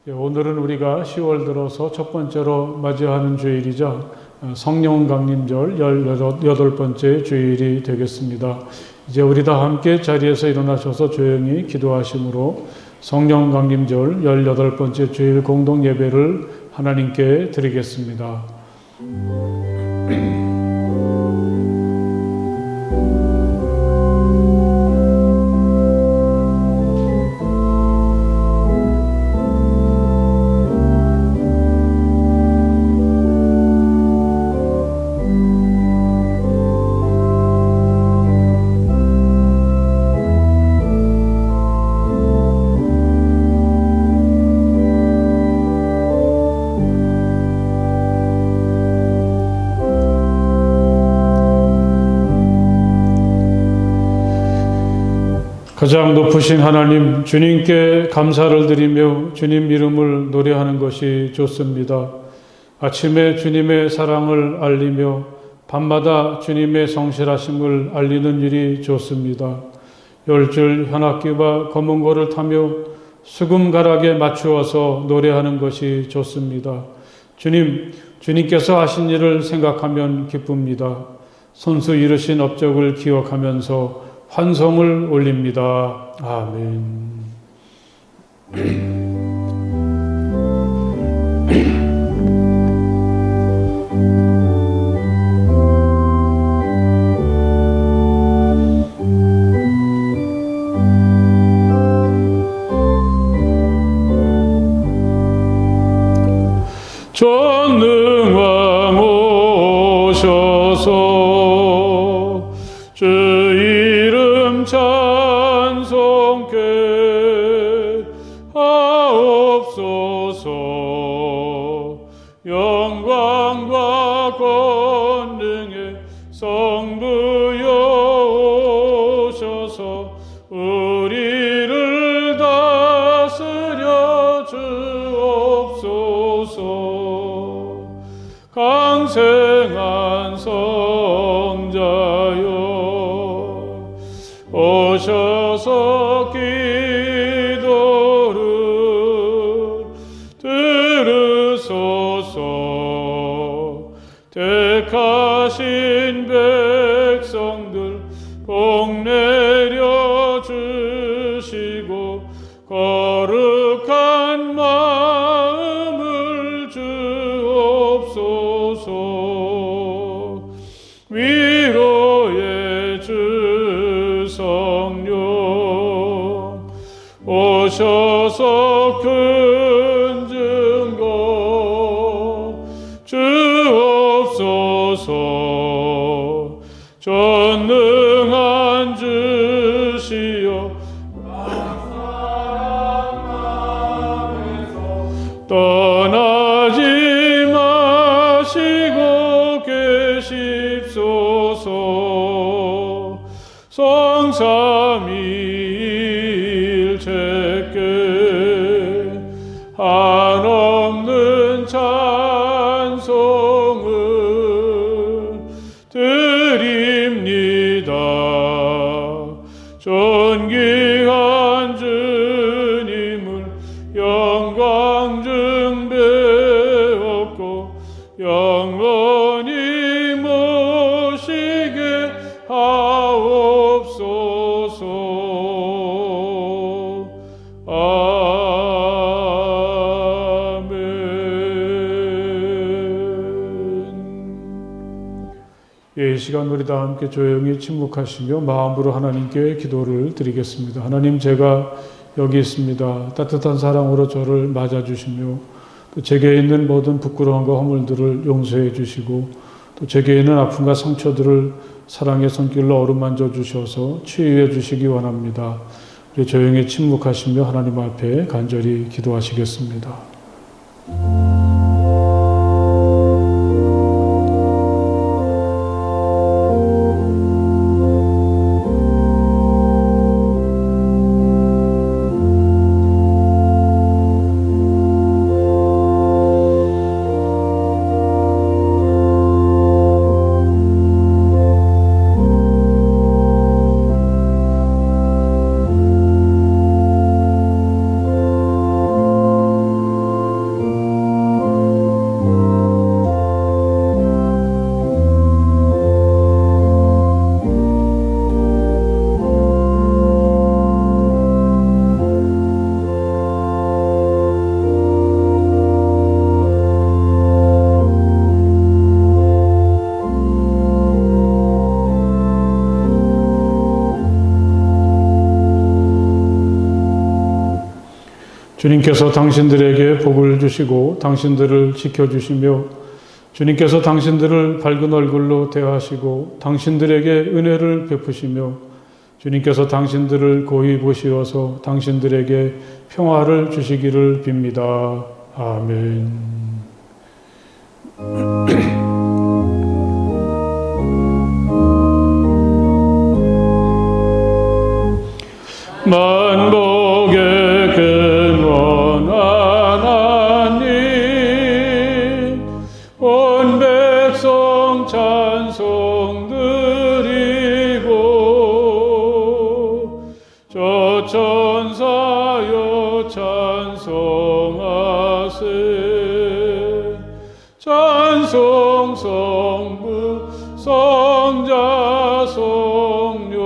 오늘은 우리가 10월 들어서 첫 번째로 맞이하는 주일이자 성령 강림절 18번째 주일이 되겠습니다. 이제 우리 다 함께 자리에서 일어나셔서 조용히 기도하심으로 성령 강림절 18번째 주일 공동 예배를 하나님께 드리겠습니다. 가장 높으신 하나님, 주님께 감사를 드리며 주님 이름을 노래하는 것이 좋습니다. 아침에 주님의 사랑을 알리며 밤마다 주님의 성실하심을 알리는 일이 좋습니다. 열줄 현악기와 검은고를 타며 수금가락에 맞추어서 노래하는 것이 좋습니다. 주님께서 하신 일을 생각하면 기쁩니다. 손수 이루신 업적을 기억하면서 환송을 올립니다. 아멘. 전능왕 오셔서 주 이름 찬송케 하옵소서. 영광과 권능의 성부여 오셔서 우리를 다스려 주옵소서. 강생한 성자여 오셔서 기도를 들으소서. 택하신 백성들 복 내려 주시고 거룩한 마음을 주옵소서. 위로의 주 성령 오셔서 큰 증거 주옵소서. 전능한 주시여 떠나지 마시고 계십소서. 성삼위일체께 한없는 찬송을 드립니다. 존귀한 주님을 영광 중배웠고 영원히 모시게 하옵소서. 이 시간 우리 다 함께 조용히 침묵하시며 마음으로 하나님께 기도를 드리겠습니다. 하나님, 제가 여기 있습니다. 따뜻한 사랑으로 저를 맞아주시며 또 제게 있는 모든 부끄러움과 허물들을 용서해 주시고 또 제게 있는 아픔과 상처들을 사랑의 손길로 어루만져 주셔서 치유해 주시기 원합니다. 우리 조용히 침묵하시며 하나님 앞에 간절히 기도하시겠습니다. 주님께서 당신들에게 복을 주시고 당신들을 지켜주시며 주님께서 당신들을 밝은 얼굴로 대하시고 당신들에게 은혜를 베푸시며 주님께서 당신들을 고이 보시어서 당신들에게 평화를 주시기를 빕니다. 아멘. 만복의 근원 하나님 온 백성 찬송 드리고 저 천사여 찬송하세 찬송 성부 성자 성령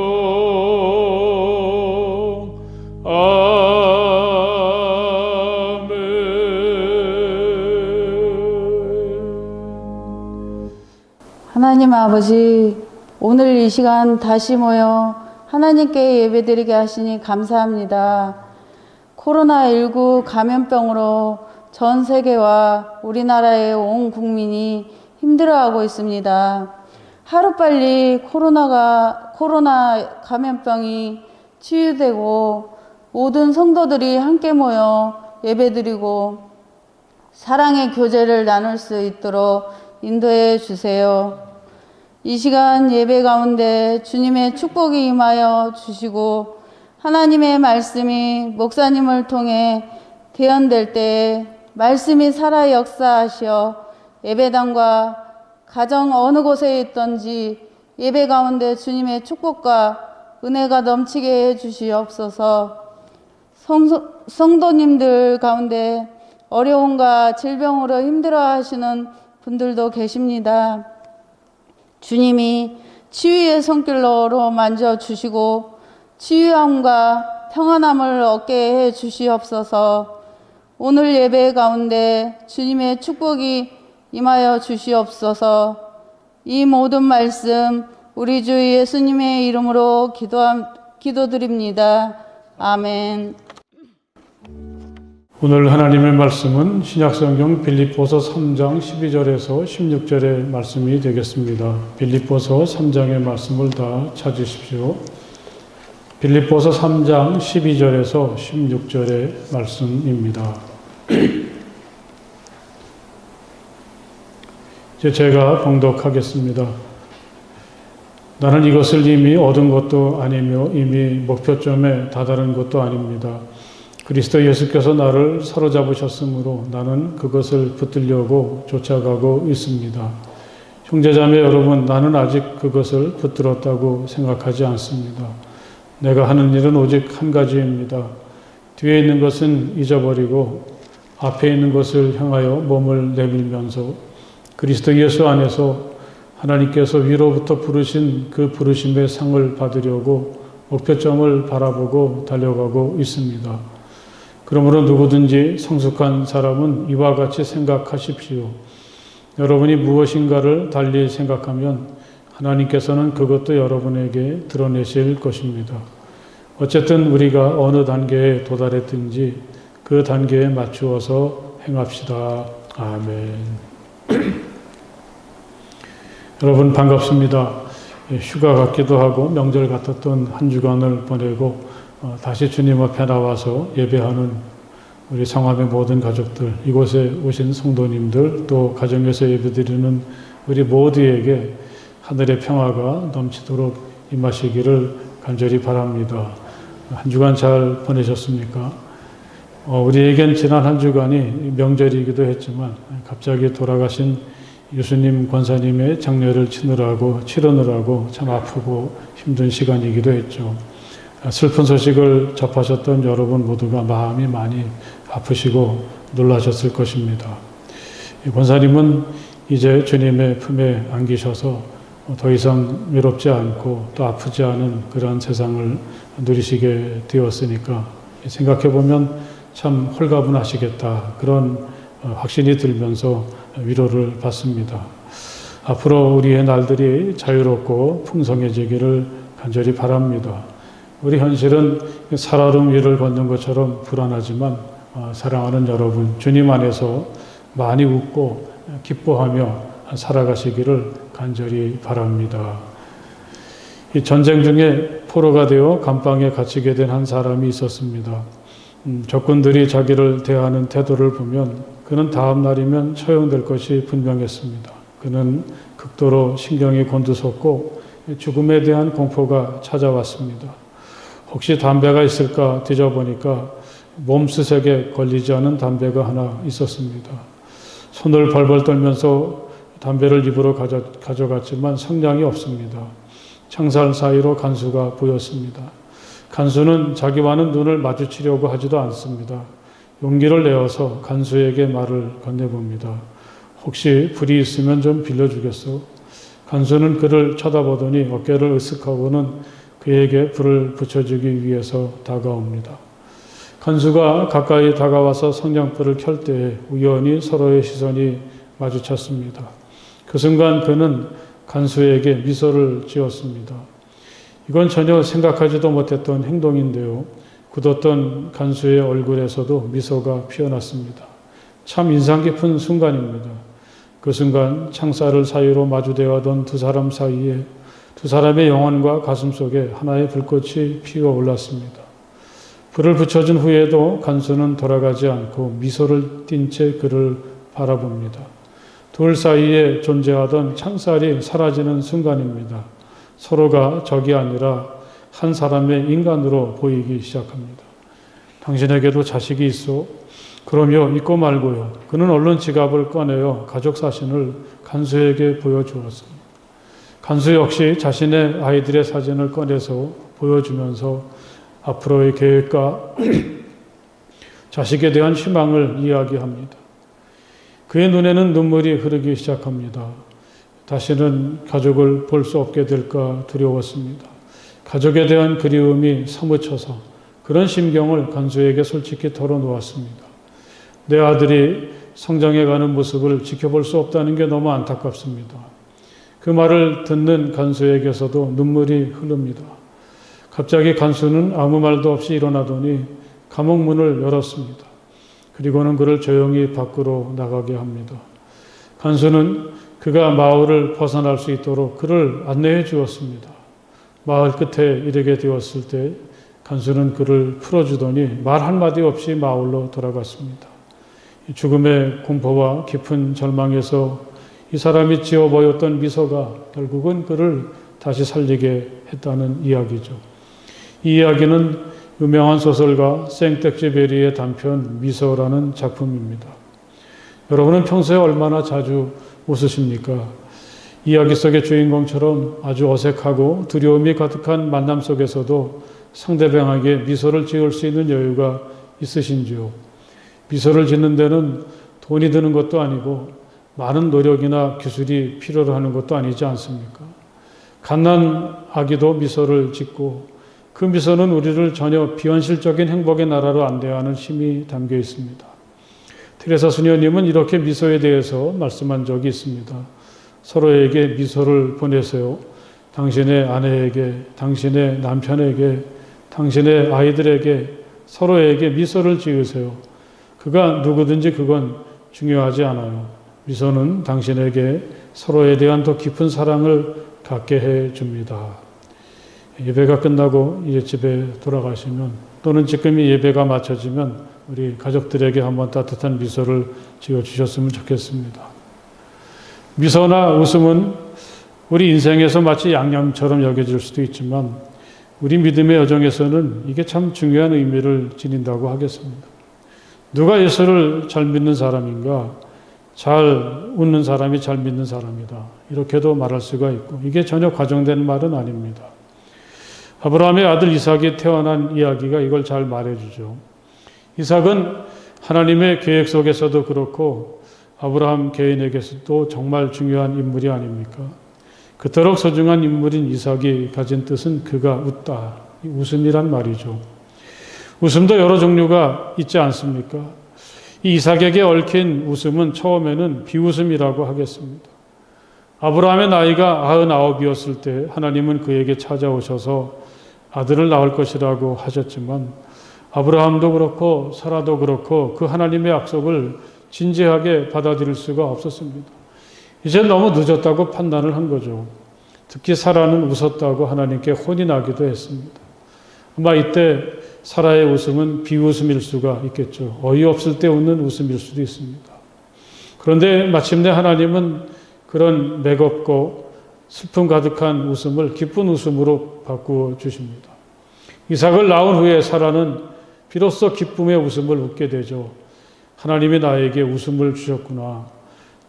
하나님 아버지, 오늘 이 시간 다시 모여 하나님께 예배드리게 하시니 감사합니다. 코로나19 감염병으로 전 세계와 우리나라의 온 국민이 힘들어하고 있습니다. 하루빨리 코로나 감염병이 치유되고 모든 성도들이 함께 모여 예배드리고 사랑의 교제를 나눌 수 있도록 인도해 주세요. 이 시간 예배 가운데 주님의 축복이 임하여 주시고 하나님의 말씀이 목사님을 통해 대언될 때에 말씀이 살아 역사하시어 예배당과 가정 어느 곳에 있던지 예배 가운데 주님의 축복과 은혜가 넘치게 해 주시옵소서. 성도님들 가운데 어려움과 질병으로 힘들어하시는 분들도 계십니다. 주님이 치유의 손길로 만져주시고 치유함과 평안함을 얻게 해 주시옵소서. 오늘 예배 가운데 주님의 축복이 임하여 주시옵소서. 이 모든 말씀 우리 주 예수님의 이름으로 기도드립니다. 아멘. 오늘 하나님의 말씀은 신약성경 빌립보서 3장 12절에서 16절의 말씀이 되겠습니다. 빌립보서 3장의 말씀을 다 찾으십시오. 빌립보서 3장 12절에서 16절의 말씀입니다. 이제 제가 봉독하겠습니다. 나는 이것을 이미 얻은 것도 아니며 이미 목표점에 다다른 것도 아닙니다. 그리스도 예수께서 나를 사로잡으셨으므로 나는 그것을 붙들려고 쫓아가고 있습니다. 형제자매 여러분, 나는 아직 그것을 붙들었다고 생각하지 않습니다. 내가 하는 일은 오직 한 가지입니다. 뒤에 있는 것은 잊어버리고 앞에 있는 것을 향하여 몸을 내밀면서 그리스도 예수 안에서 하나님께서 위로부터 부르신 그 부르심의 상을 받으려고 목표점을 바라보고 달려가고 있습니다. 그러므로 누구든지 성숙한 사람은 이와 같이 생각하십시오. 여러분이 무엇인가를 달리 생각하면 하나님께서는 그것도 여러분에게 드러내실 것입니다. 어쨌든 우리가 어느 단계에 도달했든지 그 단계에 맞추어서 행합시다. 아멘. 여러분 반갑습니다. 휴가 같기도 하고 명절 같았던 한 주간을 보내고 다시 주님 앞에 나와서 예배하는 우리 성함의 모든 가족들, 이곳에 오신 성도님들, 또 가정에서 예배드리는 우리 모두에게 하늘의 평화가 넘치도록 임하시기를 간절히 바랍니다. 한 주간 잘 보내셨습니까? 우리에겐 지난 한 주간이 명절이기도 했지만 갑자기 돌아가신 예수님 권사님의 장례를 치르느라고 참 아프고 힘든 시간이기도 했죠. 슬픈 소식을 접하셨던 여러분 모두가 마음이 많이 아프시고 놀라셨을 것입니다. 권사님은 이제 주님의 품에 안기셔서 더 이상 외롭지 않고 또 아프지 않은 그러한 세상을 누리시게 되었으니까 생각해보면 참 홀가분하시겠다, 그런 확신이 들면서 위로를 받습니다. 앞으로 우리의 날들이 자유롭고 풍성해지기를 간절히 바랍니다. 우리 현실은 살얼음 위를 걷는 것처럼 불안하지만 사랑하는 여러분, 주님 안에서 많이 웃고 기뻐하며 살아가시기를 간절히 바랍니다. 이 전쟁 중에 포로가 되어 감방에 갇히게 된 한 사람이 있었습니다. 적군들이 자기를 대하는 태도를 보면 그는 다음 날이면 처형될 것이 분명했습니다. 그는 극도로 신경이 곤두섰고 죽음에 대한 공포가 찾아왔습니다. 혹시 담배가 있을까 뒤져보니까 몸수색에 걸리지 않은 담배가 하나 있었습니다. 손을 벌벌 떨면서 담배를 입으로 가져갔지만 성량이 없습니다. 창살 사이로 간수가 보였습니다. 간수는 자기와는 눈을 마주치려고 하지도 않습니다. 용기를 내어서 간수에게 말을 건네봅니다. 혹시 불이 있으면 좀 빌려주겠소? 간수는 그를 쳐다보더니 어깨를 으쓱하고는 그에게 불을 붙여주기 위해서 다가옵니다. 간수가 가까이 다가와서 성냥불을 켤 때에 우연히 서로의 시선이 마주쳤습니다. 그 순간 그는 간수에게 미소를 지었습니다. 이건 전혀 생각하지도 못했던 행동인데요. 굳었던 간수의 얼굴에서도 미소가 피어났습니다. 참 인상 깊은 순간입니다. 그 순간 창살을 사이로 마주대하던 두 사람 사이에 두 사람의 영혼과 가슴 속에 하나의 불꽃이 피어올랐습니다. 불을 붙여준 후에도 간수는 돌아가지 않고 미소를 띤 채 그를 바라봅니다. 둘 사이에 존재하던 창살이 사라지는 순간입니다. 서로가 적이 아니라 한 사람의 인간으로 보이기 시작합니다. 당신에게도 자식이 있어? 그러며 있고 말고요. 그는 얼른 지갑을 꺼내어 가족 사진을 간수에게 보여주었습니다. 간수 역시 자신의 아이들의 사진을 꺼내서 보여주면서 앞으로의 계획과 자식에 대한 희망을 이야기합니다. 그의 눈에는 눈물이 흐르기 시작합니다. 다시는 가족을 볼 수 없게 될까 두려웠습니다. 가족에 대한 그리움이 사무쳐서 그런 심경을 간수에게 솔직히 털어놓았습니다. 내 아들이 성장해가는 모습을 지켜볼 수 없다는 게 너무 안타깝습니다. 그 말을 듣는 간수에게서도 눈물이 흐릅니다. 갑자기 간수는 아무 말도 없이 일어나더니 감옥문을 열었습니다. 그리고는 그를 조용히 밖으로 나가게 합니다. 간수는 그가 마을을 벗어날 수 있도록 그를 안내해 주었습니다. 마을 끝에 이르게 되었을 때 간수는 그를 풀어주더니 말 한마디 없이 마을로 돌아갔습니다. 죽음의 공포와 깊은 절망에서 이 사람이 지어 보였던 미소가 결국은 그를 다시 살리게 했다는 이야기죠. 이 이야기는 유명한 소설가 생텍쥐베리의 단편 미소라는 작품입니다. 여러분은 평소에 얼마나 자주 웃으십니까? 이야기 속의 주인공처럼 아주 어색하고 두려움이 가득한 만남 속에서도 상대방에게 미소를 지을 수 있는 여유가 있으신지요? 미소를 짓는 데는 돈이 드는 것도 아니고 많은 노력이나 기술이 필요로 하는 것도 아니지 않습니까? 갓난아기도 미소를 짓고 그 미소는 우리를 전혀 비현실적인 행복의 나라로 안내하는 힘이 담겨 있습니다. 테레사 수녀님은 이렇게 미소에 대해서 말씀한 적이 있습니다. 서로에게 미소를 보내세요. 당신의 아내에게, 당신의 남편에게, 당신의 아이들에게 서로에게 미소를 지으세요. 그가 누구든지 그건 중요하지 않아요. 미소는 당신에게 서로에 대한 더 깊은 사랑을 갖게 해 줍니다. 예배가 끝나고 이제 집에 돌아가시면 또는 지금 이 예배가 마쳐지면 우리 가족들에게 한번 따뜻한 미소를 지어주셨으면 좋겠습니다. 미소나 웃음은 우리 인생에서 마치 양념처럼 여겨질 수도 있지만 우리 믿음의 여정에서는 이게 참 중요한 의미를 지닌다고 하겠습니다. 누가 예수를 잘 믿는 사람인가? 잘 웃는 사람이 잘 믿는 사람이다. 이렇게도 말할 수가 있고 이게 전혀 과정된 말은 아닙니다. 아브라함의 아들 이삭이 태어난 이야기가 이걸 잘 말해주죠. 이삭은 하나님의 계획 속에서도 그렇고 아브라함 개인에게서도 정말 중요한 인물이 아닙니까? 그토록 소중한 인물인 이삭이 가진 뜻은 그가 웃다. 웃음이란 말이죠. 웃음도 여러 종류가 있지 않습니까? 이 이삭에게 얽힌 웃음은 처음에는 비웃음이라고 하겠습니다. 아브라함의 나이가 99이었을 때 하나님은 그에게 찾아오셔서 아들을 낳을 것이라고 하셨지만 아브라함도 그렇고 사라도 그렇고 그 하나님의 약속을 진지하게 받아들일 수가 없었습니다. 이제 너무 늦었다고 판단을 한 거죠. 특히 사라는 웃었다고 하나님께 혼이 나기도 했습니다. 아마 이때 사라의 웃음은 비웃음일 수가 있겠죠. 어이없을 때 웃는 웃음일 수도 있습니다. 그런데 마침내 하나님은 그런 매겁고 슬픔 가득한 웃음을 기쁜 웃음으로 바꾸어 주십니다. 이삭을 낳은 후에 사라는 비로소 기쁨의 웃음을 웃게 되죠. 하나님이 나에게 웃음을 주셨구나.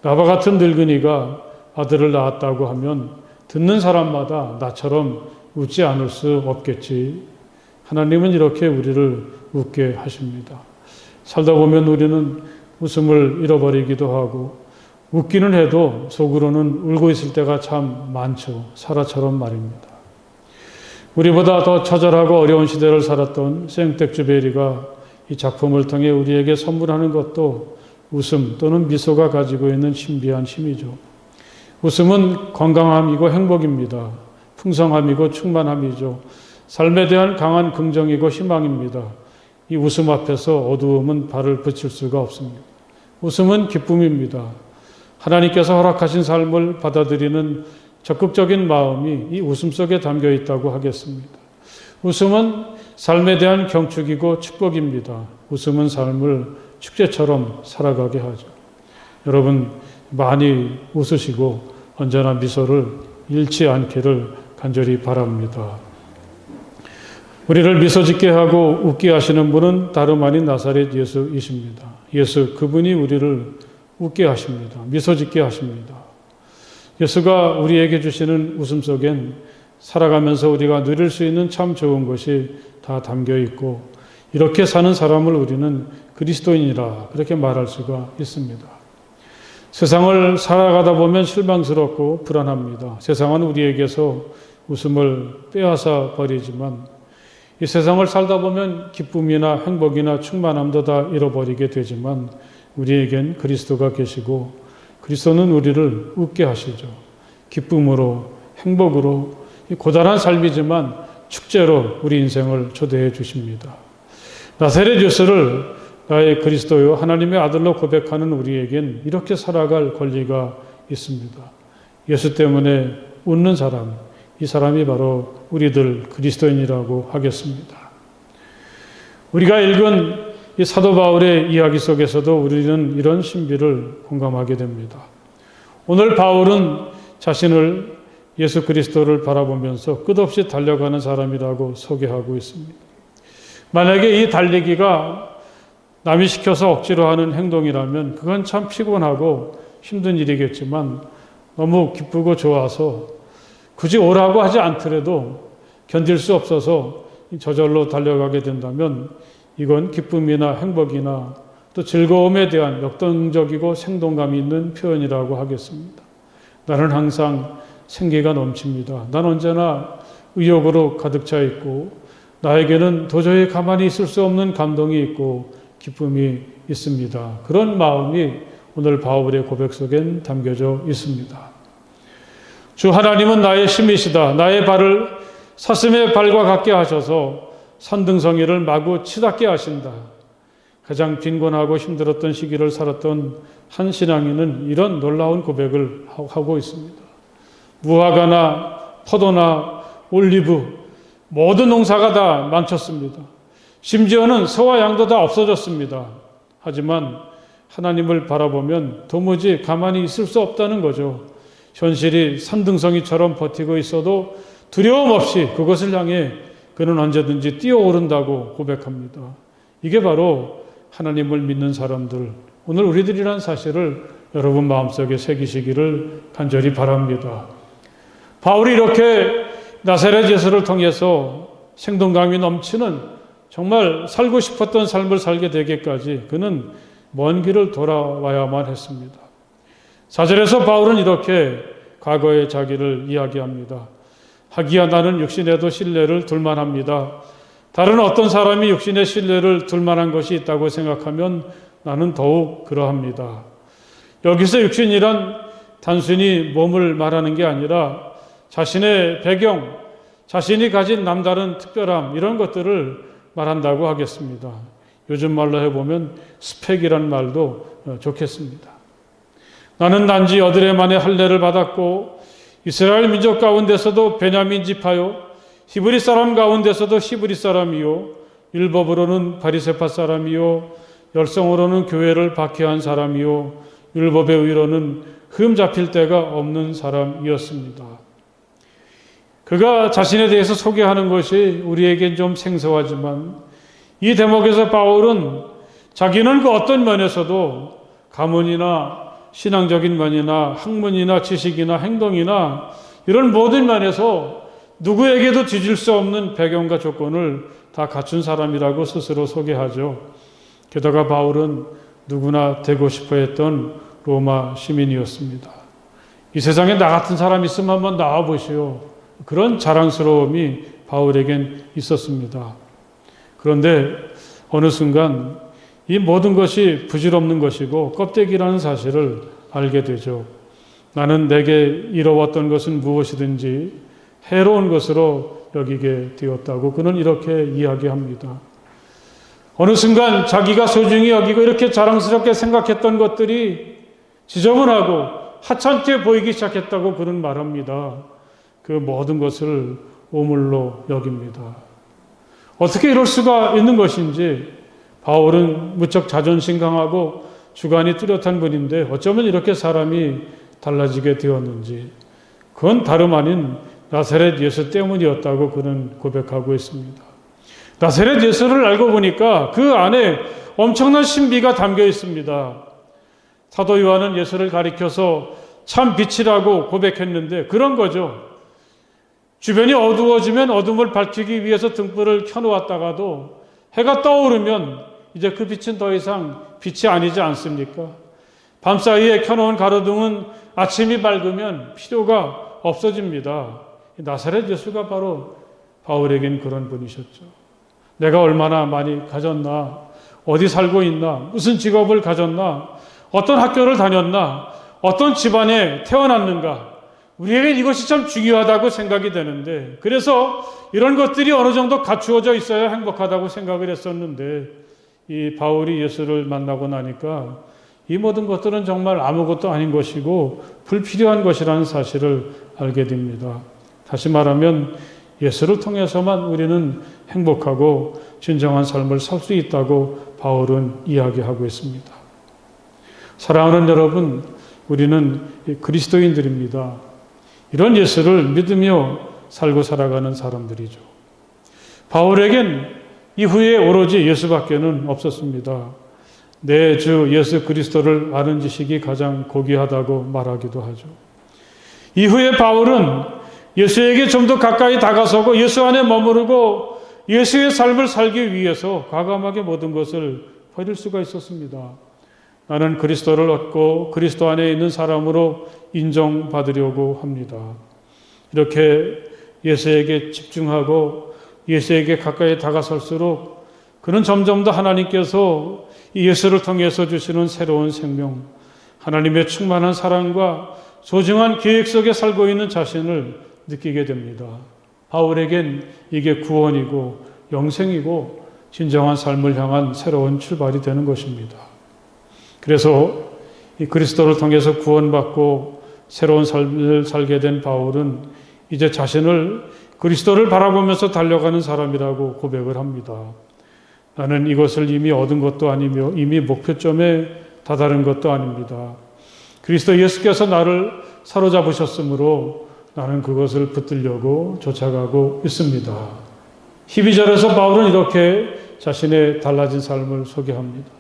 나와 같은 늙은이가 아들을 낳았다고 하면 듣는 사람마다 나처럼 웃지 않을 수 없겠지. 하나님은 이렇게 우리를 웃게 하십니다. 살다 보면 우리는 웃음을 잃어버리기도 하고 웃기는 해도 속으로는 울고 있을 때가 참 많죠. 사라처럼 말입니다. 우리보다 더 처절하고 어려운 시대를 살았던 생텍쥐베리가 이 작품을 통해 우리에게 선물하는 것도 웃음 또는 미소가 가지고 있는 신비한 힘이죠. 웃음은 건강함이고 행복입니다. 풍성함이고 충만함이죠. 삶에 대한 강한 긍정이고 희망입니다. 이 웃음 앞에서 어두움은 발을 붙일 수가 없습니다. 웃음은 기쁨입니다. 하나님께서 허락하신 삶을 받아들이는 적극적인 마음이 이 웃음 속에 담겨 있다고 하겠습니다. 웃음은 삶에 대한 경축이고 축복입니다. 웃음은 삶을 축제처럼 살아가게 하죠. 여러분 많이 웃으시고 언제나 미소를 잃지 않기를 간절히 바랍니다. 우리를 미소 짓게 하고 웃게 하시는 분은 다름 아닌 나사렛 예수이십니다. 예수 그분이 우리를 웃게 하십니다. 미소 짓게 하십니다. 예수가 우리에게 주시는 웃음 속엔 살아가면서 우리가 누릴 수 있는 참 좋은 것이 다 담겨 있고 이렇게 사는 사람을 우리는 그리스도인이라 그렇게 말할 수가 있습니다. 세상을 살아가다 보면 실망스럽고 불안합니다. 세상은 우리에게서 웃음을 빼앗아 버리지만 이 세상을 살다 보면 기쁨이나 행복이나 충만함도 다 잃어버리게 되지만 우리에겐 그리스도가 계시고 그리스도는 우리를 웃게 하시죠. 기쁨으로 행복으로 고단한 삶이지만 축제로 우리 인생을 초대해 주십니다. 나사렛 예수를 나의 그리스도요 하나님의 아들로 고백하는 우리에겐 이렇게 살아갈 권리가 있습니다. 예수 때문에 웃는 사람, 이 사람이 바로 우리들 그리스도인이라고 하겠습니다. 우리가 읽은 이 사도 바울의 이야기 속에서도 우리는 이런 신비를 공감하게 됩니다. 오늘 바울은 자신을 예수 그리스도를 바라보면서 끝없이 달려가는 사람이라고 소개하고 있습니다. 만약에 이 달리기가 남이 시켜서 억지로 하는 행동이라면 그건 참 피곤하고 힘든 일이겠지만 너무 기쁘고 좋아서 굳이 오라고 하지 않더라도 견딜 수 없어서 저절로 달려가게 된다면 이건 기쁨이나 행복이나 또 즐거움에 대한 역동적이고 생동감이 있는 표현이라고 하겠습니다. 나는 항상 생기가 넘칩니다. 난 언제나 의욕으로 가득 차 있고 나에게는 도저히 가만히 있을 수 없는 감동이 있고 기쁨이 있습니다. 그런 마음이 오늘 바울의 고백 속엔 담겨져 있습니다. 주 하나님은 나의 힘이시다. 나의 발을 사슴의 발과 같게 하셔서 산등성이를 마구 치닫게 하신다. 가장 빈곤하고 힘들었던 시기를 살았던 한 신앙인은 이런 놀라운 고백을 하고 있습니다. 무화과나 포도나 올리브 모든 농사가 다 망쳤습니다. 심지어는 소와 양도 다 없어졌습니다. 하지만 하나님을 바라보면 도무지 가만히 있을 수 없다는 거죠. 현실이 산등성이처럼 버티고 있어도 두려움 없이 그것을 향해 그는 언제든지 뛰어오른다고 고백합니다. 이게 바로 하나님을 믿는 사람들, 오늘 우리들이란 사실을 여러분 마음속에 새기시기를 간절히 바랍니다. 바울이 이렇게 나사렛 예수를 통해서 생동감이 넘치는 정말 살고 싶었던 삶을 살게 되기까지 그는 먼 길을 돌아와야만 했습니다. 4절에서 바울은 이렇게 과거의 자기를 이야기합니다. 하기야 나는 육신에도 신뢰를 둘만합니다. 다른 어떤 사람이 육신의 신뢰를 둘만한 것이 있다고 생각하면 나는 더욱 그러합니다. 여기서 육신이란 단순히 몸을 말하는 게 아니라 자신의 배경, 자신이 가진 남다른 특별함 이런 것들을 말한다고 하겠습니다. 요즘 말로 해보면 스펙이란 말도 좋겠습니다. 나는 단지 여드레 만에 할례를 받았고 이스라엘 민족 가운데서도 베냐민 지파요 히브리 사람 가운데서도 히브리 사람이요 율법으로는 바리새파 사람이요 열성으로는 교회를 박해한 사람이요 율법의 의로는 흠 잡힐 데가 없는 사람이었습니다. 그가 자신에 대해서 소개하는 것이 우리에겐 좀 생소하지만 이 대목에서 바울은 자기는 그 어떤 면에서도 가문이나 신앙적인 면이나 학문이나 지식이나 행동이나 이런 모든 면에서 누구에게도 뒤질 수 없는 배경과 조건을 다 갖춘 사람이라고 스스로 소개하죠. 게다가 바울은 누구나 되고 싶어 했던 로마 시민이었습니다. 이 세상에 나 같은 사람 있으면 한번 나와보시오. 그런 자랑스러움이 바울에겐 있었습니다. 그런데 어느 순간 이 모든 것이 부질없는 것이고 껍데기라는 사실을 알게 되죠. 나는 내게 이뤄왔던 것은 무엇이든지 해로운 것으로 여기게 되었다고 그는 이렇게 이야기합니다. 어느 순간 자기가 소중히 여기고 이렇게 자랑스럽게 생각했던 것들이 지저분하고 하찮게 보이기 시작했다고 그는 말합니다. 그 모든 것을 오물로 여깁니다. 어떻게 이럴 수가 있는 것인지 바울은 무척 자존심 강하고 주관이 뚜렷한 분인데 어쩌면 이렇게 사람이 달라지게 되었는지 그건 다름 아닌 나사렛 예수 때문이었다고 그는 고백하고 있습니다. 나사렛 예수를 알고 보니까 그 안에 엄청난 신비가 담겨 있습니다. 사도 요한은 예수를 가리켜서 참 빛이라고 고백했는데 그런 거죠. 주변이 어두워지면 어둠을 밝히기 위해서 등불을 켜놓았다가도 해가 떠오르면 이제 그 빛은 더 이상 빛이 아니지 않습니까? 밤사이에 켜놓은 가로등은 아침이 밝으면 필요가 없어집니다. 나사렛 예수가 바로 바울에겐 그런 분이셨죠. 내가 얼마나 많이 가졌나, 어디 살고 있나, 무슨 직업을 가졌나, 어떤 학교를 다녔나, 어떤 집안에 태어났는가, 우리에게 이것이 참 중요하다고 생각이 되는데 그래서 이런 것들이 어느 정도 갖추어져 있어야 행복하다고 생각을 했었는데 이 바울이 예수를 만나고 나니까 이 모든 것들은 정말 아무것도 아닌 것이고 불필요한 것이라는 사실을 알게 됩니다. 다시 말하면 예수를 통해서만 우리는 행복하고 진정한 삶을 살 수 있다고 바울은 이야기하고 있습니다. 사랑하는 여러분, 우리는 그리스도인들입니다. 이런 예수를 믿으며 살고 살아가는 사람들이죠. 바울에겐 이후에 오로지 예수밖에는 없었습니다. 내 주 예수 그리스도를 아는 지식이 가장 고귀하다고 말하기도 하죠. 이후에 바울은 예수에게 좀 더 가까이 다가서고 예수 안에 머무르고 예수의 삶을 살기 위해서 과감하게 모든 것을 버릴 수가 있었습니다. 나는 그리스도를 얻고 그리스도 안에 있는 사람으로 인정받으려고 합니다. 이렇게 예수에게 집중하고 예수에게 가까이 다가설수록 그는 점점 더 하나님께서 이 예수를 통해서 주시는 새로운 생명, 하나님의 충만한 사랑과 소중한 계획 속에 살고 있는 자신을 느끼게 됩니다. 바울에겐 이게 구원이고 영생이고 진정한 삶을 향한 새로운 출발이 되는 것입니다. 그래서 이 그리스도를 통해서 구원받고 새로운 삶을 살게 된 바울은 이제 자신을 그리스도를 바라보면서 달려가는 사람이라고 고백을 합니다. 나는 이것을 이미 얻은 것도 아니며 이미 목표점에 다다른 것도 아닙니다. 그리스도 예수께서 나를 사로잡으셨으므로 나는 그것을 붙들려고 쫓아가고 있습니다. 12절에서 바울은 이렇게 자신의 달라진 삶을 소개합니다.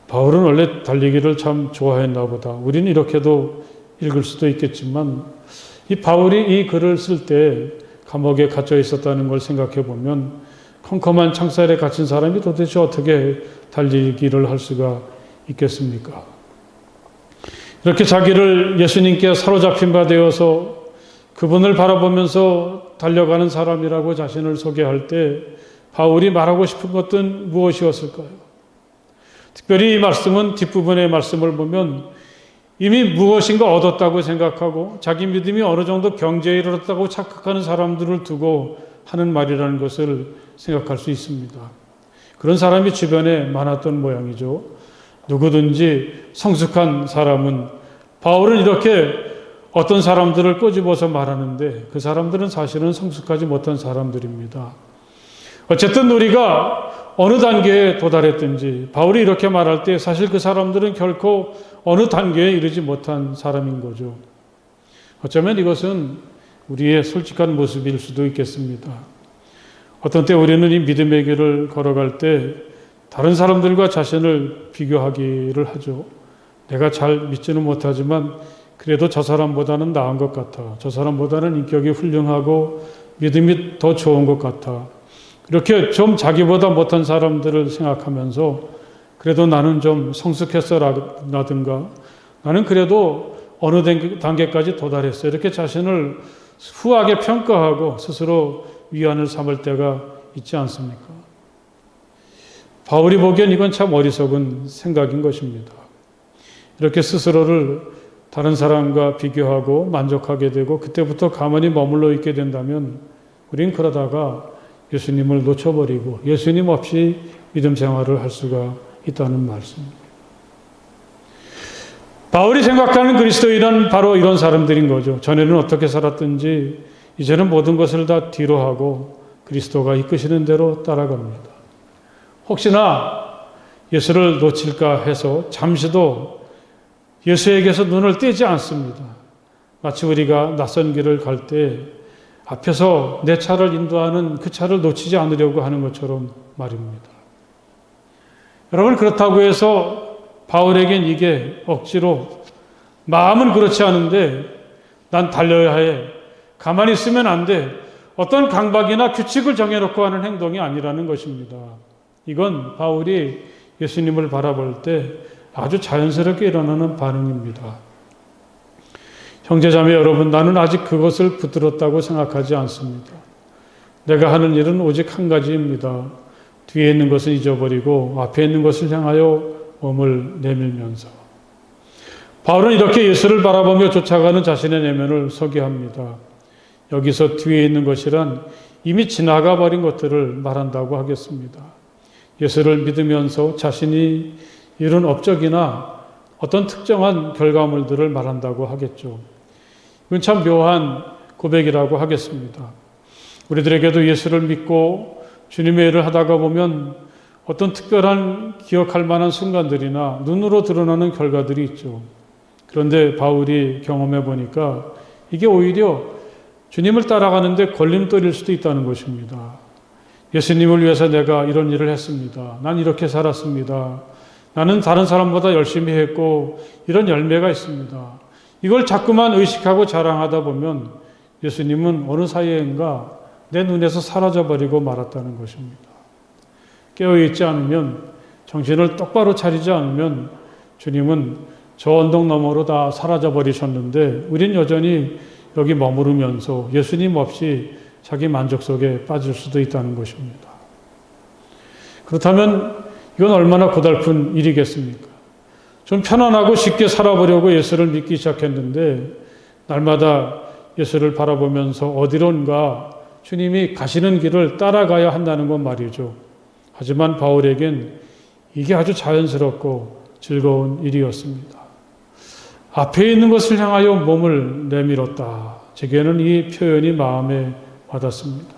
바울은 원래 달리기를 참 좋아했나 보다. 우리는 이렇게도 읽을 수도 있겠지만 이 바울이 이 글을 쓸 때 감옥에 갇혀 있었다는 걸 생각해 보면 컴컴한 창살에 갇힌 사람이 도대체 어떻게 달리기를 할 수가 있겠습니까? 이렇게 자기를 예수님께 사로잡힌 바 되어서 그분을 바라보면서 달려가는 사람이라고 자신을 소개할 때 바울이 말하고 싶은 것은 무엇이었을까요? 특별히 이 말씀은 뒷부분의 말씀을 보면 이미 무엇인가 얻었다고 생각하고 자기 믿음이 어느 정도 경제에 이르렀다고 착각하는 사람들을 두고 하는 말이라는 것을 생각할 수 있습니다. 그런 사람이 주변에 많았던 모양이죠. 누구든지 성숙한 사람은, 바울은 이렇게 어떤 사람들을 꼬집어서 말하는데 그 사람들은 사실은 성숙하지 못한 사람들입니다. 어쨌든 우리가 어느 단계에 도달했든지 바울이 이렇게 말할 때 사실 그 사람들은 결코 어느 단계에 이르지 못한 사람인 거죠. 어쩌면 이것은 우리의 솔직한 모습일 수도 있겠습니다. 어떤 때 우리는 이 믿음의 길을 걸어갈 때 다른 사람들과 자신을 비교하기를 하죠. 내가 잘 믿지는 못하지만 그래도 저 사람보다는 나은 것 같아. 저 사람보다는 인격이 훌륭하고 믿음이 더 좋은 것 같아. 이렇게 좀 자기보다 못한 사람들을 생각하면서 그래도 나는 좀 성숙했어라든가 나는 그래도 어느 단계까지 도달했어. 이렇게 자신을 후하게 평가하고 스스로 위안을 삼을 때가 있지 않습니까? 바울이 보기엔 이건 참 어리석은 생각인 것입니다. 이렇게 스스로를 다른 사람과 비교하고 만족하게 되고 그때부터 가만히 머물러 있게 된다면 우린 그러다가 예수님을 놓쳐버리고 예수님 없이 믿음 생활을 할 수가 있다는 말씀입니다. 바울이 생각하는 그리스도인은 바로 이런 사람들인 거죠. 전에는 어떻게 살았든지 이제는 모든 것을 다 뒤로 하고 그리스도가 이끄시는 대로 따라갑니다. 혹시나 예수를 놓칠까 해서 잠시도 예수에게서 눈을 떼지 않습니다. 마치 우리가 낯선 길을 갈 때 앞에서 내 차를 인도하는 그 차를 놓치지 않으려고 하는 것처럼 말입니다. 여러분, 그렇다고 해서 바울에겐 이게 억지로, 마음은 그렇지 않은데 난 달려야 해, 가만히 있으면 안 돼, 어떤 강박이나 규칙을 정해놓고 하는 행동이 아니라는 것입니다. 이건 바울이 예수님을 바라볼 때 아주 자연스럽게 일어나는 반응입니다. 형제자매 여러분, 나는 아직 그것을 붙들었다고 생각하지 않습니다. 내가 하는 일은 오직 한 가지입니다. 뒤에 있는 것을 잊어버리고 앞에 있는 것을 향하여 몸을 내밀면서. 바울은 이렇게 예수를 바라보며 쫓아가는 자신의 내면을 소개합니다. 여기서 뒤에 있는 것이란 이미 지나가 버린 것들을 말한다고 하겠습니다. 예수를 믿으면서 자신이 이룬 업적이나 어떤 특정한 결과물들을 말한다고 하겠죠. 이건 참 묘한 고백이라고 하겠습니다. 우리들에게도 예수를 믿고 주님의 일을 하다가 보면 어떤 특별한 기억할 만한 순간들이나 눈으로 드러나는 결과들이 있죠. 그런데 바울이 경험해 보니까 이게 오히려 주님을 따라가는데 걸림돌일 수도 있다는 것입니다. 예수님을 위해서 내가 이런 일을 했습니다. 난 이렇게 살았습니다. 나는 다른 사람보다 열심히 했고 이런 열매가 있습니다. 이걸 자꾸만 의식하고 자랑하다 보면 예수님은 어느 사이에인가 내 눈에서 사라져버리고 말았다는 것입니다. 깨어있지 않으면, 정신을 똑바로 차리지 않으면 주님은 저 언덕 너머로 다 사라져버리셨는데 우린 여전히 여기 머무르면서 예수님 없이 자기 만족 속에 빠질 수도 있다는 것입니다. 그렇다면 이건 얼마나 고달픈 일이겠습니까? 좀 편안하고 쉽게 살아보려고 예수를 믿기 시작했는데 날마다 예수를 바라보면서 어디론가 주님이 가시는 길을 따라가야 한다는 건 말이죠. 하지만 바울에겐 이게 아주 자연스럽고 즐거운 일이었습니다. 앞에 있는 것을 향하여 몸을 내밀었다. 제게는 이 표현이 마음에 와닿습니다.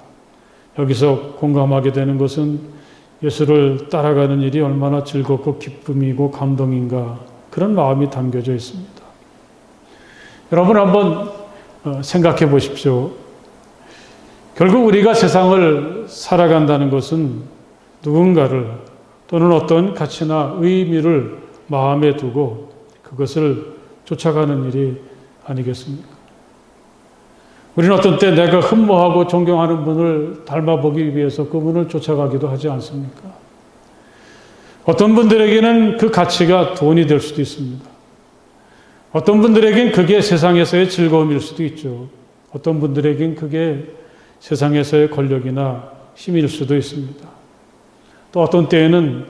여기서 공감하게 되는 것은 예수를 따라가는 일이 얼마나 즐겁고 기쁨이고 감동인가, 그런 마음이 담겨져 있습니다. 여러분 한번 생각해 보십시오. 결국 우리가 세상을 살아간다는 것은 누군가를 또는 어떤 가치나 의미를 마음에 두고 그것을 쫓아가는 일이 아니겠습니까? 우리는 어떤 때 내가 흠모하고 존경하는 분을 닮아보기 위해서 그분을 쫓아가기도 하지 않습니까? 어떤 분들에게는 그 가치가 돈이 될 수도 있습니다. 어떤 분들에겐 그게 세상에서의 즐거움일 수도 있죠. 어떤 분들에겐 그게 세상에서의 권력이나 힘일 수도 있습니다. 또 어떤 때에는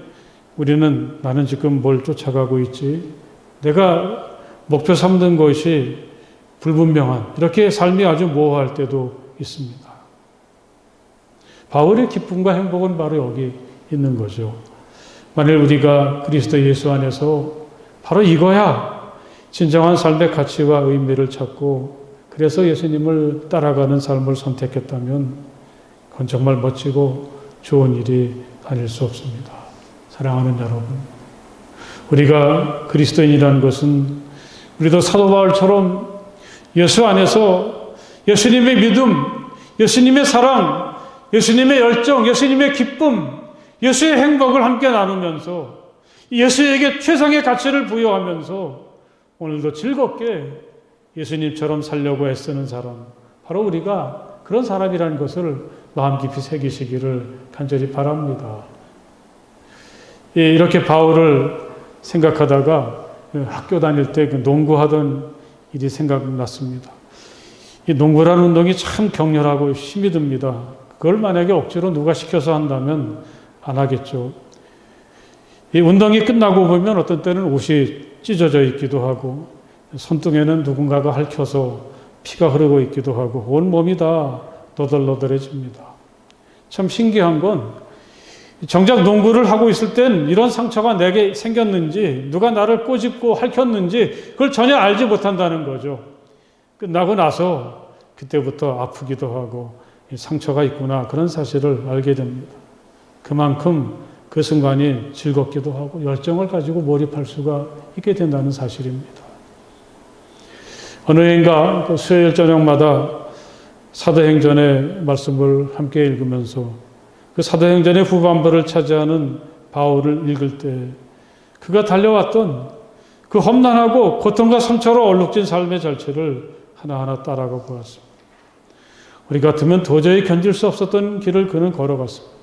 우리는 나는 지금 뭘 쫓아가고 있지? 내가 목표 삼는 것이 불분명한, 이렇게 삶이 아주 모호할 때도 있습니다. 바울의 기쁨과 행복은 바로 여기 있는 거죠. 만일 우리가 그리스도 예수 안에서 바로 이거야 진정한 삶의 가치와 의미를 찾고 그래서 예수님을 따라가는 삶을 선택했다면 그건 정말 멋지고 좋은 일이 아닐 수 없습니다. 사랑하는 여러분, 우리가 그리스도인이라는 것은 우리도 사도 바울처럼 예수 안에서 예수님의 믿음, 예수님의 사랑, 예수님의 열정, 예수님의 기쁨, 예수의 행복을 함께 나누면서 예수에게 최상의 가치를 부여하면서 오늘도 즐겁게 예수님처럼 살려고 애쓰는 사람, 바로 우리가 그런 사람이라는 것을 마음 깊이 새기시기를 간절히 바랍니다. 이렇게 바울을 생각하다가 학교 다닐 때 농구하던 일이 생각났습니다. 이 농구라는 운동이 참 격렬하고 힘이 듭니다. 그걸 만약에 억지로 누가 시켜서 한다면 안 하겠죠. 이 운동이 끝나고 보면 어떤 때는 옷이 찢어져 있기도 하고 손등에는 누군가가 핥혀서 피가 흐르고 있기도 하고 온 몸이 다 너덜너덜해집니다. 참 신기한 건 정작 농구를 하고 있을 땐 이런 상처가 내게 생겼는지 누가 나를 꼬집고 핥혔는지 그걸 전혀 알지 못한다는 거죠. 끝나고 나서 그때부터 아프기도 하고 상처가 있구나 그런 사실을 알게 됩니다. 그만큼 그 순간이 즐겁기도 하고 열정을 가지고 몰입할 수가 있게 된다는 사실입니다. 어느 해인가 수요일 저녁마다 사도행전의 말씀을 함께 읽으면서 그 사도행전의 후반부를 차지하는 바울을 읽을 때 그가 달려왔던 그 험난하고 고통과 상처로 얼룩진 삶의 절체를 하나하나 따라가 보았습니다. 우리 같으면 도저히 견딜 수 없었던 길을 그는 걸어갔습니다.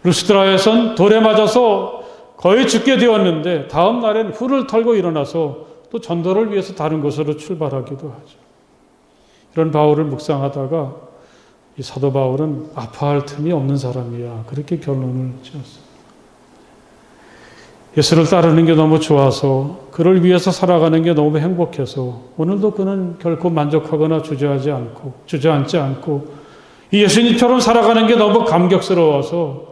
루스드라에선 돌에 맞아서 거의 죽게 되었는데 다음 날엔 훌을 털고 일어나서 또 전도를 위해서 다른 곳으로 출발하기도 하죠. 이런 바울을 묵상하다가 이 사도 바울은 아파할 틈이 없는 사람이야. 그렇게 결론을 지었습니다. 예수를 따르는 게 너무 좋아서 그를 위해서 살아가는 게 너무 행복해서 오늘도 그는 결코 만족하거나 주저앉지 않고 이 예수님처럼 살아가는 게 너무 감격스러워서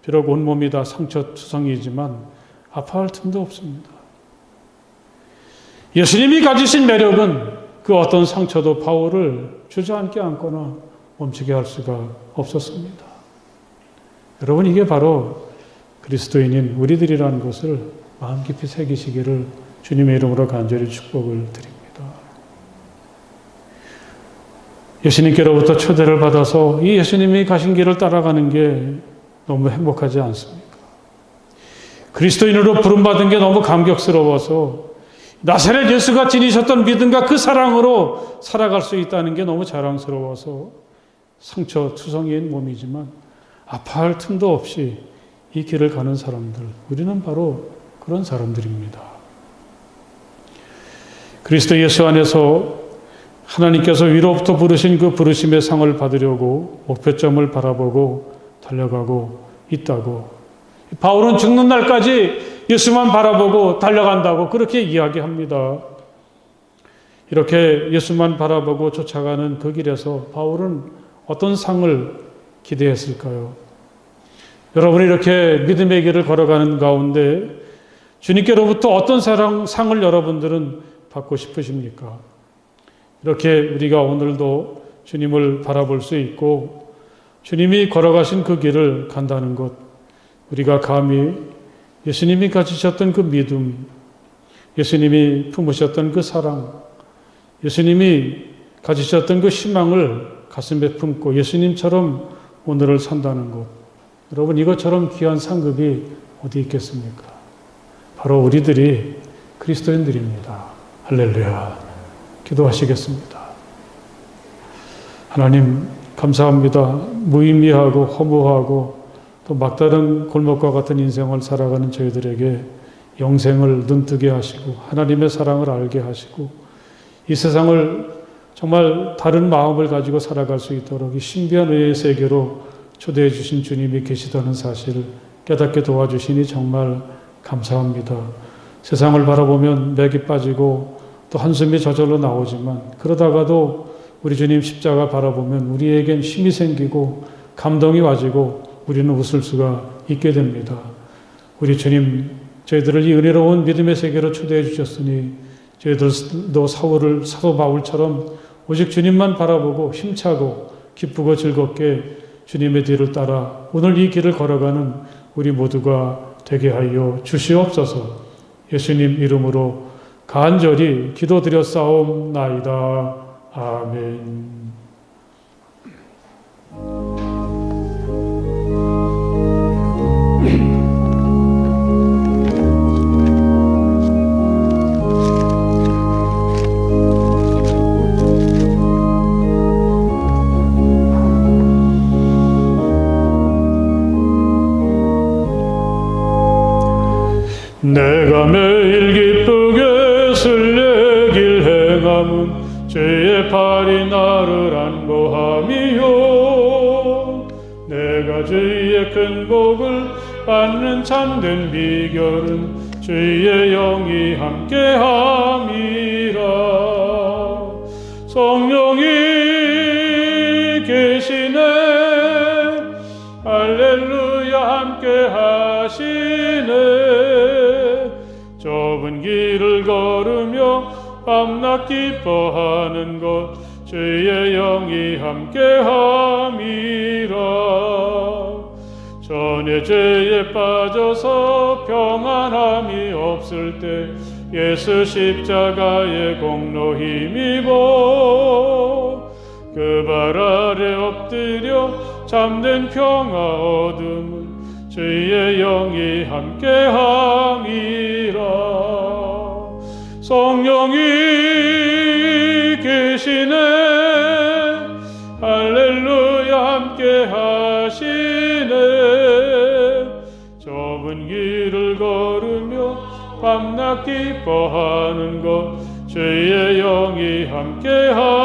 비록 온몸이 다 상처투성이지만 아파할 틈도 없습니다. 예수님이 가지신 매력은 그 어떤 상처도 바울을 주저앉게 않거나 멈추게 할 수가 없었습니다. 여러분, 이게 바로 그리스도인인 우리들이라는 것을 마음 깊이 새기시기를 주님의 이름으로 간절히 축복을 드립니다. 예수님께로부터 초대를 받아서 이 예수님이 가신 길을 따라가는 게 너무 행복하지 않습니까? 그리스도인으로 부름받은 게 너무 감격스러워서 나사렛 예수가 지니셨던 믿음과 그 사랑으로 살아갈 수 있다는 게 너무 자랑스러워서 상처투성이인 몸이지만 아파할 틈도 없이 이 길을 가는 사람들, 우리는 바로 그런 사람들입니다. 그리스도 예수 안에서 하나님께서 위로부터 부르신 그 부르심의 상을 받으려고 목표점을 바라보고 달려가고 있다고. 바울은 죽는 날까지 예수만 바라보고 달려간다고 그렇게 이야기합니다. 이렇게 예수만 바라보고 쫓아가는 그 길에서 바울은 어떤 상을 기대했을까요? 여러분이 이렇게 믿음의 길을 걸어가는 가운데 주님께로부터 어떤 상을 여러분들은 받고 싶으십니까? 이렇게 우리가 오늘도 주님을 바라볼 수 있고 주님이 걸어가신 그 길을 간다는 것, 우리가 감히 예수님이 가지셨던 그 믿음, 예수님이 품으셨던 그 사랑, 예수님이 가지셨던 그 희망을 가슴에 품고 예수님처럼 오늘을 산다는 것, 여러분, 이것처럼 귀한 상급이 어디 있겠습니까? 바로 우리들이 그리스도인들입니다. 할렐루야. 기도하시겠습니다. 하나님, 감사합니다. 무의미하고 허무하고 또 막다른 골목과 같은 인생을 살아가는 저희들에게 영생을 눈뜨게 하시고 하나님의 사랑을 알게 하시고 이 세상을 정말 다른 마음을 가지고 살아갈 수 있도록 이 신비한 의의 세계로 초대해 주신 주님이 계시다는 사실을 깨닫게 도와주시니 정말 감사합니다. 세상을 바라보면 맥이 빠지고 또 한숨이 저절로 나오지만 그러다가도 우리 주님 십자가 바라보면 우리에겐 힘이 생기고 감동이 와지고 우리는 웃을 수가 있게 됩니다. 우리 주님, 저희들을 이 은혜로운 믿음의 세계로 초대해 주셨으니 저희들도 사도 바울처럼 오직 주님만 바라보고 힘차고 기쁘고 즐겁게 주님의 뒤를 따라 오늘 이 길을 걸어가는 우리 모두가 되게 하여 주시옵소서. 예수님 이름으로 간절히 기도드렸사옵나이다. 아멘. 내가 매일 기쁘게 순례길 행함은 주의 팔이 나를 안보함이요. 내가 주의 큰 복을 받는 참된 비결은 주의 영이 함께함이라. 성령이 계시네 할렐루야 함께하시네. 좁은 길을 걸으며 밤낮 기뻐하는 것 주의 영이 함께함이라. 전에 죄에 빠져서 평안함이 없을 때 예수 십자가의 공로 힘입어 그 발 아래 엎드려 참된 평화 얻음은 주의 영이 함께함이라. 성령이 계시네 할렐루야 함께하시네. 좁은 길을 걸으며 밤낮 기뻐하는 것 주의 영이 함께함이라.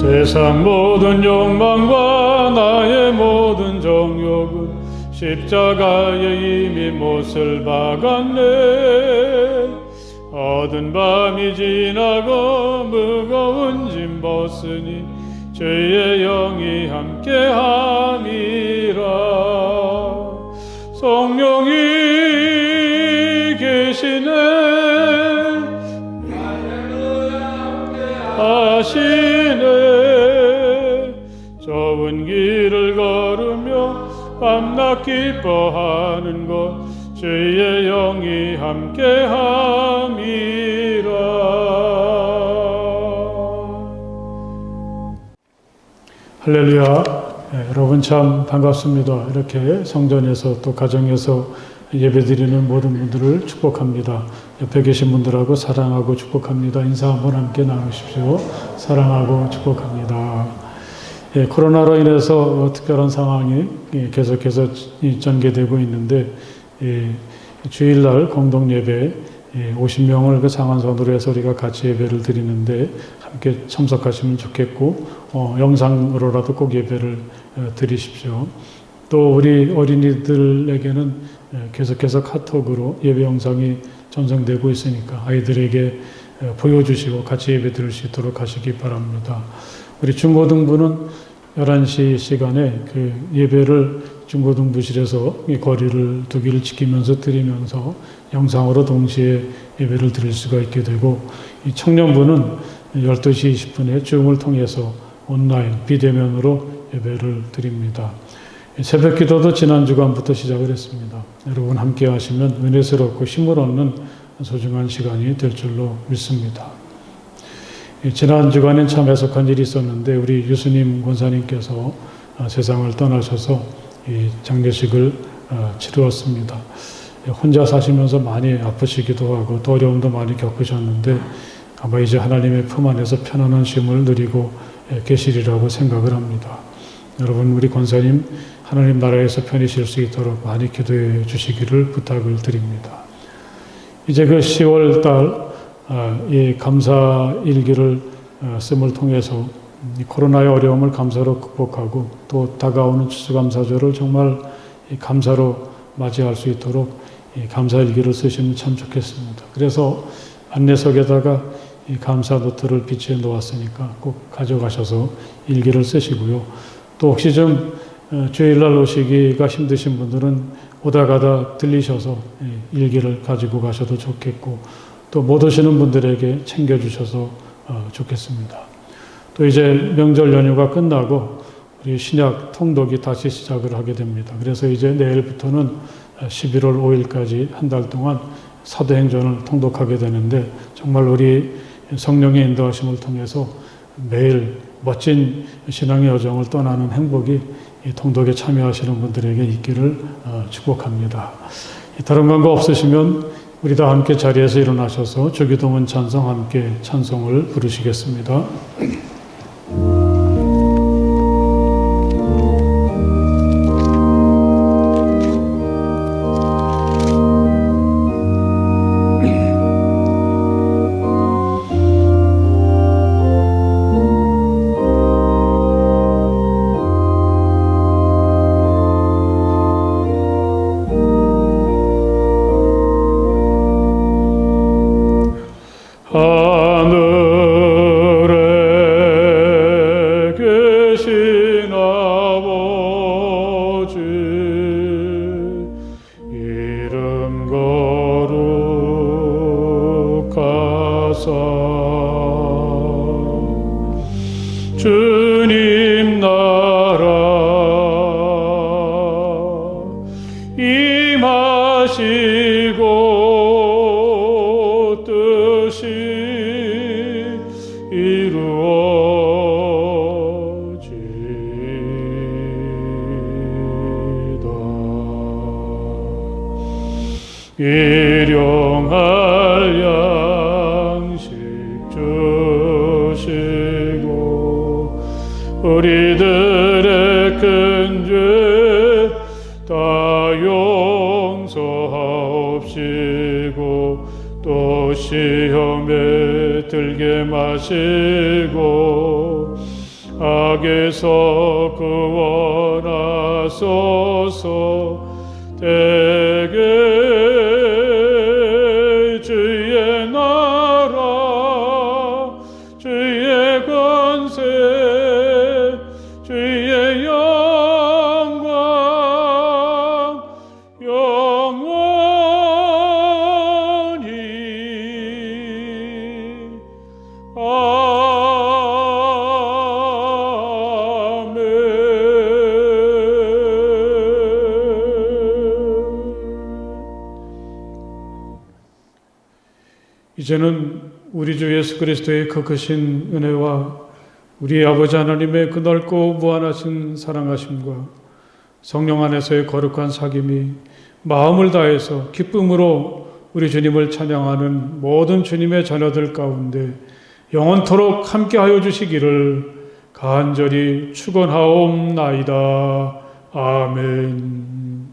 세상 모든 욕망과 나의 모든 정욕은 십자가에 이미 못을 박았네. 어두운 밤이 지나고 무거운 짐 벗으니 주의 영이 함께함이라. 성령이 계시네 하시네. 좁은 길을 걸으며 밤낮 기뻐하는 것 주의 영이 함께함이라. 할렐루야. 여러분 참 반갑습니다. 이렇게 성전에서 또 가정에서 예배드리는 모든 분들을 축복합니다. 옆에 계신 분들하고 사랑하고 축복합니다. 인사 한번 함께 나누십시오. 사랑하고 축복합니다. 코로나로 인해서 특별한 상황이 계속해서 전개되고 있는데 주일날 공동예배 50명을 그 상한선으로 해서 우리가 같이 예배를 드리는데 함께 참석하시면 좋겠고 영상으로라도 꼭 예배를 드리십시오. 또 우리 어린이들에게는 계속해서 카톡으로 예배 영상이 전송되고 있으니까 아이들에게 보여주시고 같이 예배 드릴 수 있도록 하시기 바랍니다. 우리 중고등부는 11시 시간에 그 예배를 중고등부실에서 이 거리를 두기를 지키면서 드리면서 영상으로 동시에 예배를 드릴 수가 있게 되고, 이 청년부는 12시 20분에 줌을 통해서 온라인 비대면으로 예배를 드립니다. 새벽 기도도 지난 주간부터 시작을 했습니다. 여러분 함께 하시면 은혜스럽고 힘을 얻는 소중한 시간이 될 줄로 믿습니다. 지난 주간엔 참 애석한 일이 있었는데 우리 유수님 권사님께서 세상을 떠나셔서 이 장례식을 치루었습니다. 혼자 사시면서 많이 아프시기도 하고 또 어려움도 많이 겪으셨는데 아마 이제 하나님의 품 안에서 편안한 쉼을 누리고 계시리라고 생각을 합니다. 여러분, 우리 권사님 하나님 나라에서 편히 쉴 수 있도록 많이 기도해 주시기를 부탁을 드립니다. 이제 그 10월 달 이 감사 일기를 씀을 통해서 이 코로나의 어려움을 감사로 극복하고 또 다가오는 추수감사절을 정말 감사로 맞이할 수 있도록 이 감사 일기를 쓰시면 참 좋겠습니다. 그래서 안내석에다가 이 감사 노트를 비치해 놓았으니까 꼭 가져가셔서 일기를 쓰시고요. 또 혹시 좀 주일날 오시기가 힘드신 분들은 오다 가다 들리셔서 일기를 가지고 가셔도 좋겠고 또 못 오시는 분들에게 챙겨주셔서 좋겠습니다. 또 이제 명절 연휴가 끝나고 우리 신약 통독이 다시 시작을 하게 됩니다. 그래서 이제 내일부터는 11월 5일까지 한 달 동안 사도행전을 통독하게 되는데 정말 우리 성령의 인도하심을 통해서 매일 멋진 신앙의 여정을 떠나는 행복이 이 통독에 참여하시는 분들에게 있기를 축복합니다. 다른 광고 없으시면 우리 다 함께 자리에서 일어나셔서 주기도문 찬송 함께 찬송을 부르시겠습니다. 하늘에 계신 아버지 이름 거룩하사 주님 나라 임하시고 일용할 양식 주시고 우리들의 큰 죄 다 용서하옵시고 또 시험에 들게 마시고 악에서 구원하소서. 대개 주의 나라 주의 권세 주의 영광 영원히 이제는 우리 주 예수 그리스도의 그 크신 은혜와 우리 아버지 하나님의 그 넓고 무한하신 사랑하심과 성령 안에서의 거룩한 사귐이 마음을 다해서 기쁨으로 우리 주님을 찬양하는 모든 주님의 자녀들 가운데 영원토록 함께하여 주시기를 간절히 축원하옵나이다. 아멘.